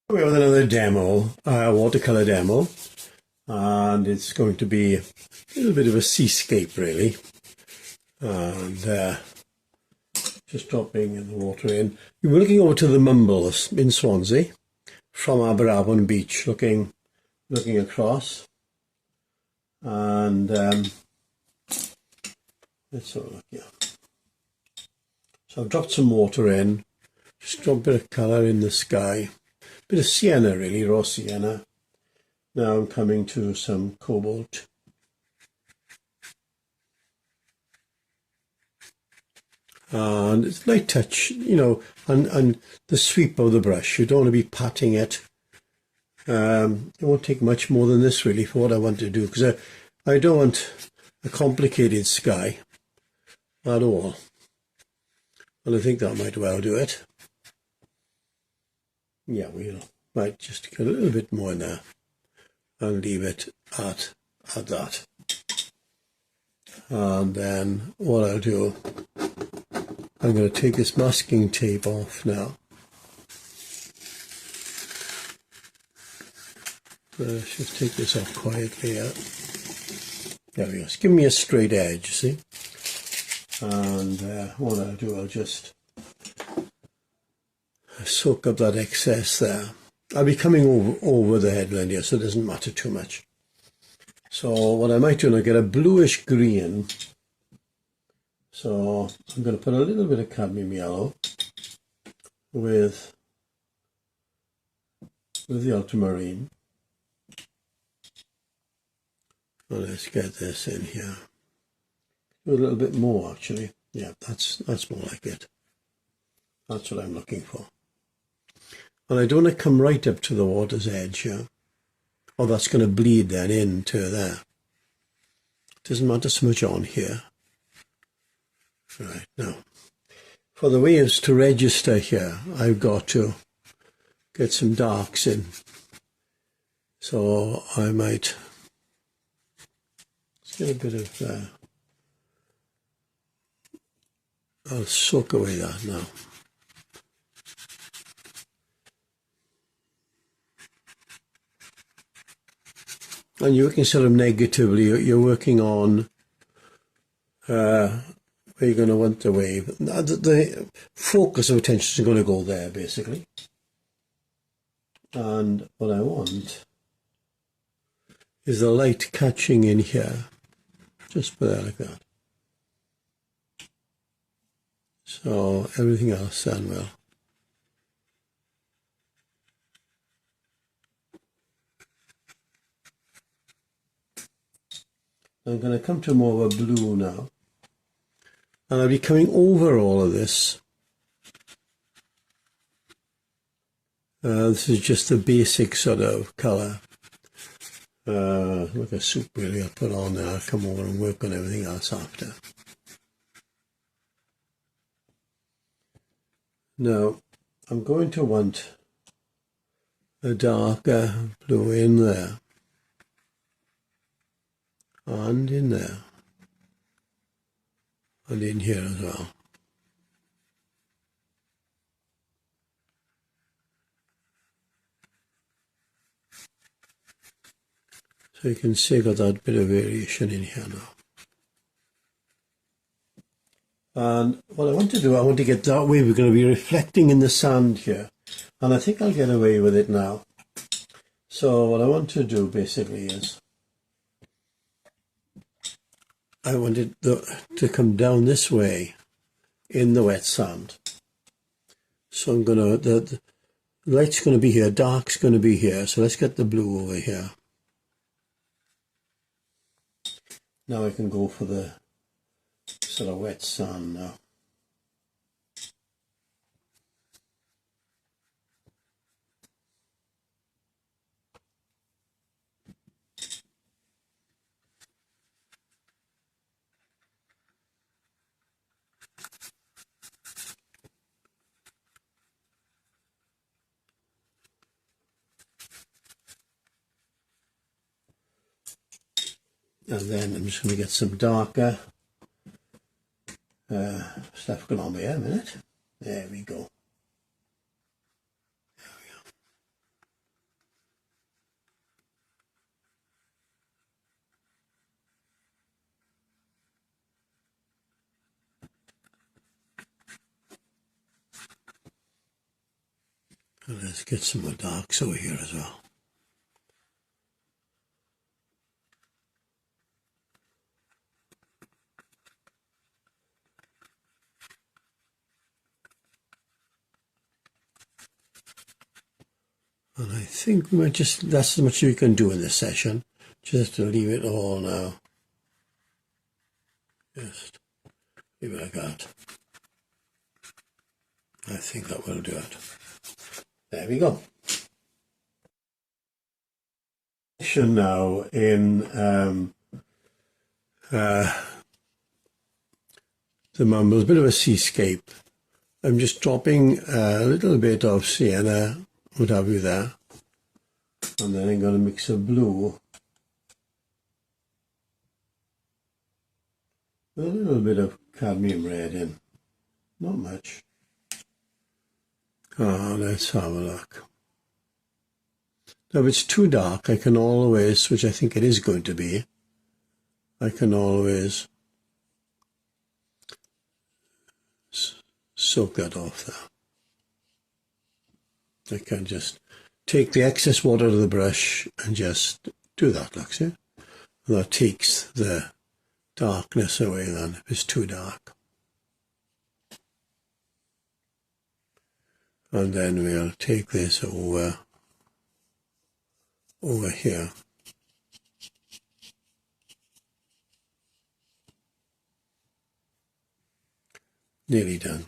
We have another demo, watercolor demo, and it's going to be a little bit of a seascape really, and just dropping the water in. We were looking over to the Mumbles in Swansea from Aberavon Beach, looking across, and let's have a look here. So I've dropped some water in, just drop a bit of colour in the sky. Bit of sienna really, raw sienna. Now I'm coming to some cobalt. And it's light touch, you know, and the sweep of the brush. You don't want to be patting it. It won't take much more than this really for what I want to do, because I don't want a complicated sky at all. And I think that might well do it. Yeah, we might just get a little bit more in there and leave it at that. And then what I'll do, I'm going to take this masking tape off now. Just take this off quietly. There we go. It's giving me a straight edge, see? And what I'll do, I'll just soak up that excess there. I'll be coming over the headland here, so it doesn't matter too much. So what I might do, I'll get a bluish green. So I'm going to put a little bit of cadmium yellow with the ultramarine. Well, let's get this in here. Do a little bit more actually. Yeah, that's more like it. That's what I'm looking for. And I don't want to come right up to the water's edge here. Oh, that's going to bleed then into there. Doesn't matter so much on here. Right, now, for the waves to register here, I've got to get some darks in. So I might, let's get a bit of, I'll soak away that now. And you're working sort of negatively, you're working on where you're going to want the wave. The focus of attention is going to go there, basically. And what I want is the light catching in here. Just put that like that. So everything else then will. I'm going to come to more of a blue now. And I'll be coming over all of this. This is just the basic sort of colour. Like a soup really I'll put on there. I'll come over and work on everything else after. Now, I'm going to want a darker blue in there. And in there. And in here as well. So you can see I got that bit of variation in here now. And what I want to do, I want to get that way. We're going to be reflecting in the sand here. And I think I'll get away with it now. So what I want to do basically is, I want it to come down this way in the wet sand. So I'm going to, the light's going to be here, dark's going to be here. So let's get the blue over here. Now I can go for the sort of wet sand now. And then I'm just going to get some darker stuff going on here a minute. There we go. And let's get some more darks over here as well. And I think we might just, that's as much as we can do in this session. Just to leave it all now. Just leave it like that. I think that will do it. There we go. Now in the Mumbles, a bit of a seascape. I'm just dropping a little bit of sienna, what have you there. And then I'm going to mix a blue with a little bit of cadmium red in. Not much. Let's have a look. Now if it's too dark, I can always, which I think it is going to be, I can always soak that off there. I can just take the excess water out of the brush and just do that, look, see? And that takes the darkness away then, if it's too dark. And then we'll take this over here. Nearly done.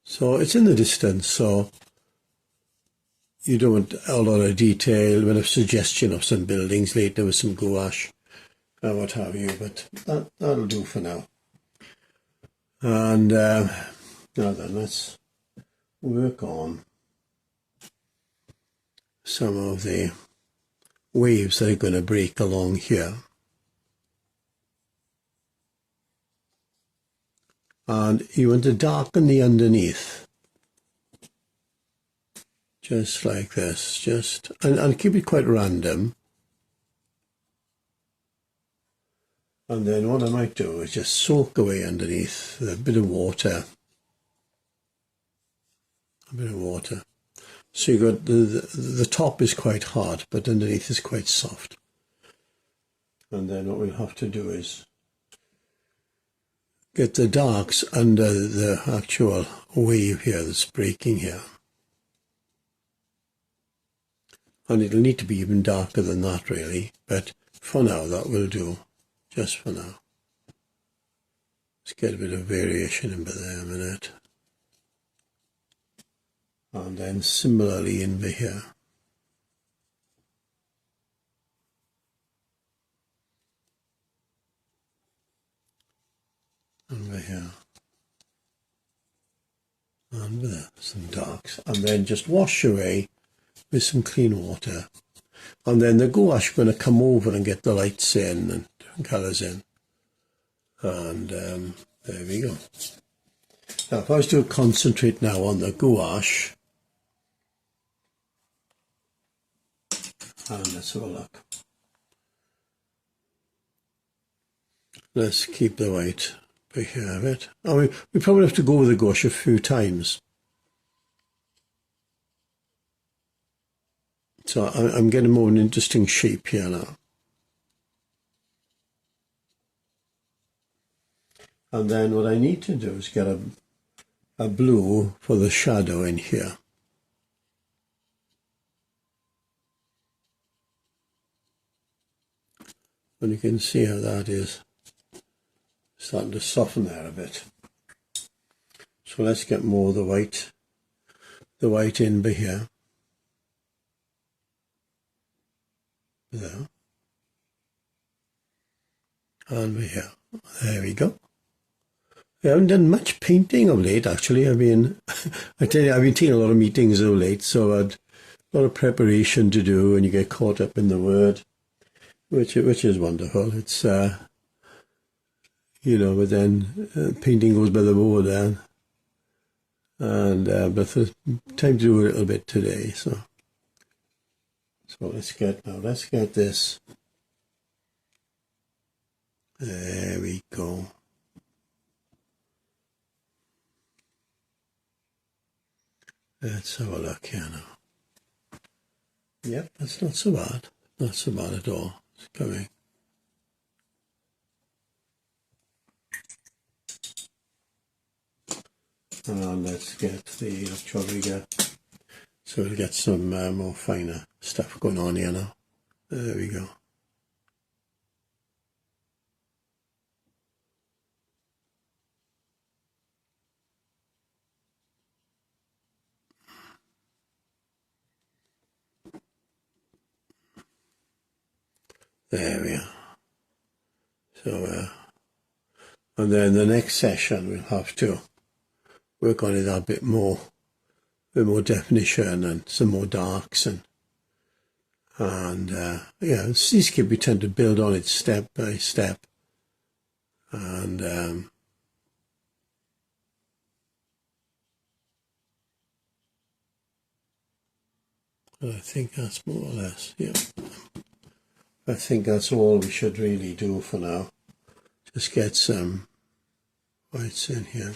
So it's in the distance, so you don't want a lot of detail. We have a suggestion of some buildings later with some gouache and what have you, but that'll do for now. And now then, let's work on some of the waves that are going to break along here. And you want to darken the underneath, just like this, just, and keep it quite random. And then what I might do is just soak away underneath with a bit of water. A bit of water. So you got the top is quite hard, but underneath is quite soft. And then what we'll have to do is get the darks under the actual wave here that's breaking here. And it'll need to be even darker than that really, but for now that will do, just for now. Let's get a bit of variation in there a minute. And then similarly in here. Over here. And there, some darks. And then just wash away with some clean water. And then the gouache is going to come over and get the lights in and different colours in. And there we go. Now if I was to concentrate now on the gouache, and let's have a look. Let's keep the white here of it. Oh, we probably have to go with the gouache a few times. So I'm getting more an interesting shape here now. And then what I need to do is get a blue for the shadow in here. And you can see how that is starting to soften there a bit. So let's get more of the white in by here. There. And by here. There we go. I haven't done much painting of late actually. I've been I tell you, I've been taking a lot of meetings of late, so I had a lot of preparation to do and you get caught up in the word, which is wonderful. It's you know, but then painting goes by the board then. And but there's time to do a little bit today, so let's get this. There we go. Let's have a look here now. Yep, that's not so bad. Not so bad at all. It's coming. And let's get the actual rigger. So we'll get some more finer stuff going on here now. There we go. There we are. So, and then the next session we'll have to work on it a bit more definition and some more darks and yeah, seascape we tend to build on it step by step, and I think that's more or less, yeah. I think that's all we should really do for now. Just get some whites in here.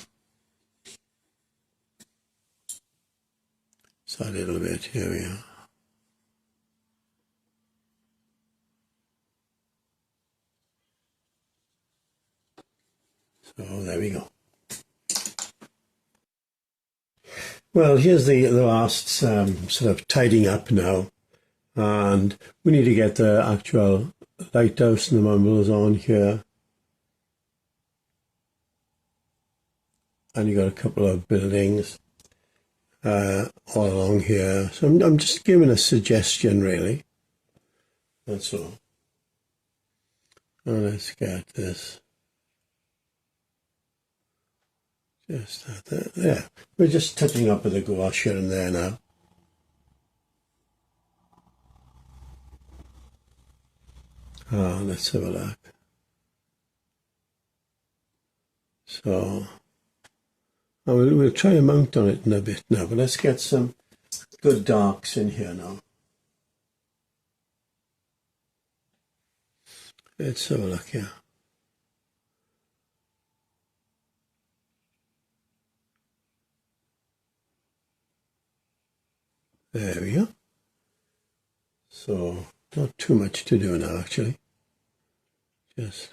So a little bit, here we are. So there we go. Well, here's the last sort of tidying up now. And we need to get the actual lighthouse and the mumbles on here. And you've got a couple of buildings all along here. So I'm just giving a suggestion, really. That's all. And let's get this. Just that there. Yeah. We're just touching up with the gouache here and there now. Let's have a look. So we'll try a mount on it in a bit now, but let's get some good darks in here now. Let's have a look here. There we go. So not too much to do now, actually. Just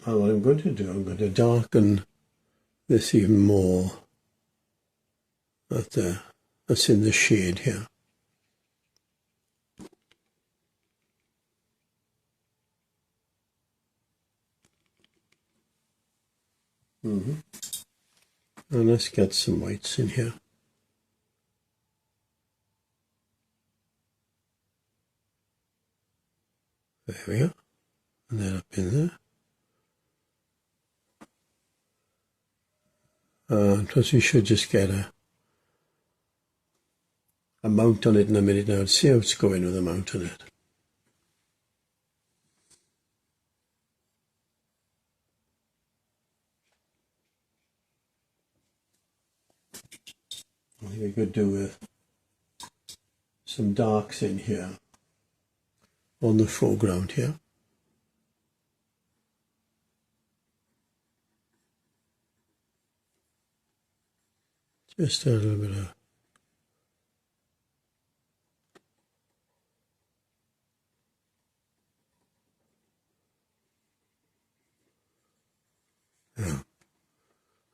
what I'm going to do, I'm going to darken this even more. That's in the shade here. And let's get some whites in here. There we go. And then up in there. Plus we should just get a mount on it in a minute now. Let's see how it's going with a mount on it. I think we could do with some darks in here on the foreground here. Just a little bit of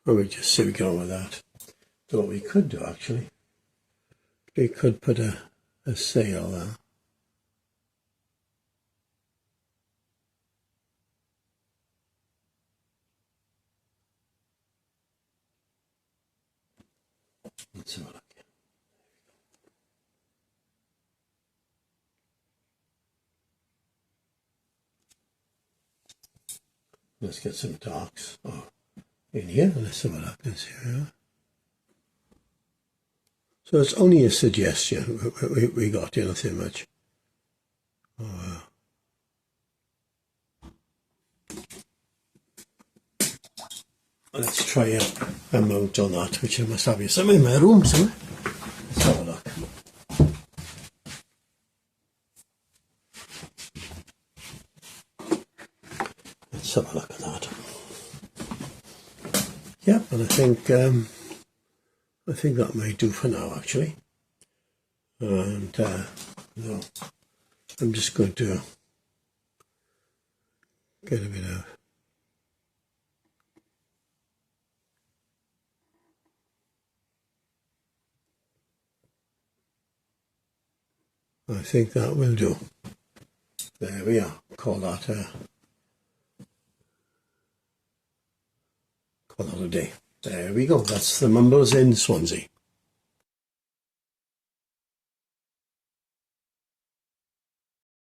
well, we just see we get on with that. So what we could do actually, we could put a sail there. Let's have a look. Let's get some darks in here. Let's have a look. Let's see here. So it's only a suggestion. We got nothing much. Let's try a mount on that, which I must have some in my room somewhere. Let's have a look. Let's have a look at that. Yep, and I think I think that might do for now, actually. And no, I'm just going to get a bit of I think that will do. There we are. Call that a day. There we go. That's the Mumbles in Swansea.